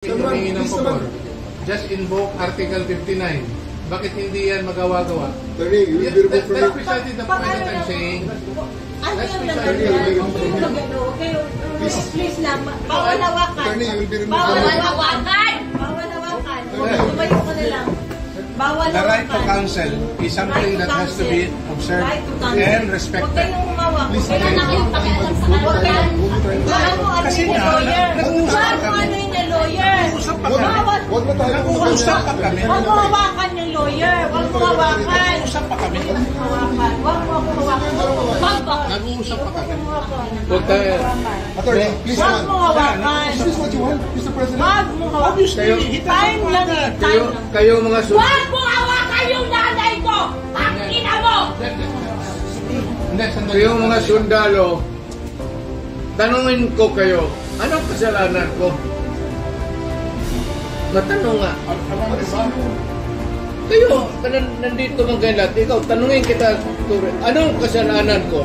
Humingi ng pabor. Just invoke Article 59. Bakit hindi yan magawa-gawa? That's precisely the point that I'm saying. Ano yung please lang, bawal hawakan. Bawal hawakan! Bawal hawakan. Tumayo ko na lang. Bawal hawakan. The right to counsel is something that has to be observed and respected. Huwag kayong humawak. Please, Huwag kayong pakialam sa kanila. Kasi nga, nag-uusap pa kami. Nag-uusap pa kami. Nag-uusap pa kami. Huwag mo hawakan yung lawyer. Huwag mo hawakan. Nag-uusap pa kami. Huwag mo hawakan. Nag-uusap pa kami. Attorney, please Huwag mo hawakan. Is this what you want, Mr. President? Huwag mo hawakan. Time lang eh. Kayo mga Huwag mo hawakan yung nanay ko! Ang ina mo! Kayo mga sundalo, tanungin ko kayo, anong kasalanan ko? Matanong nga. Kayo, nandito mga kayo lahat, ikaw, tanungin kita, anong kasalanan ko?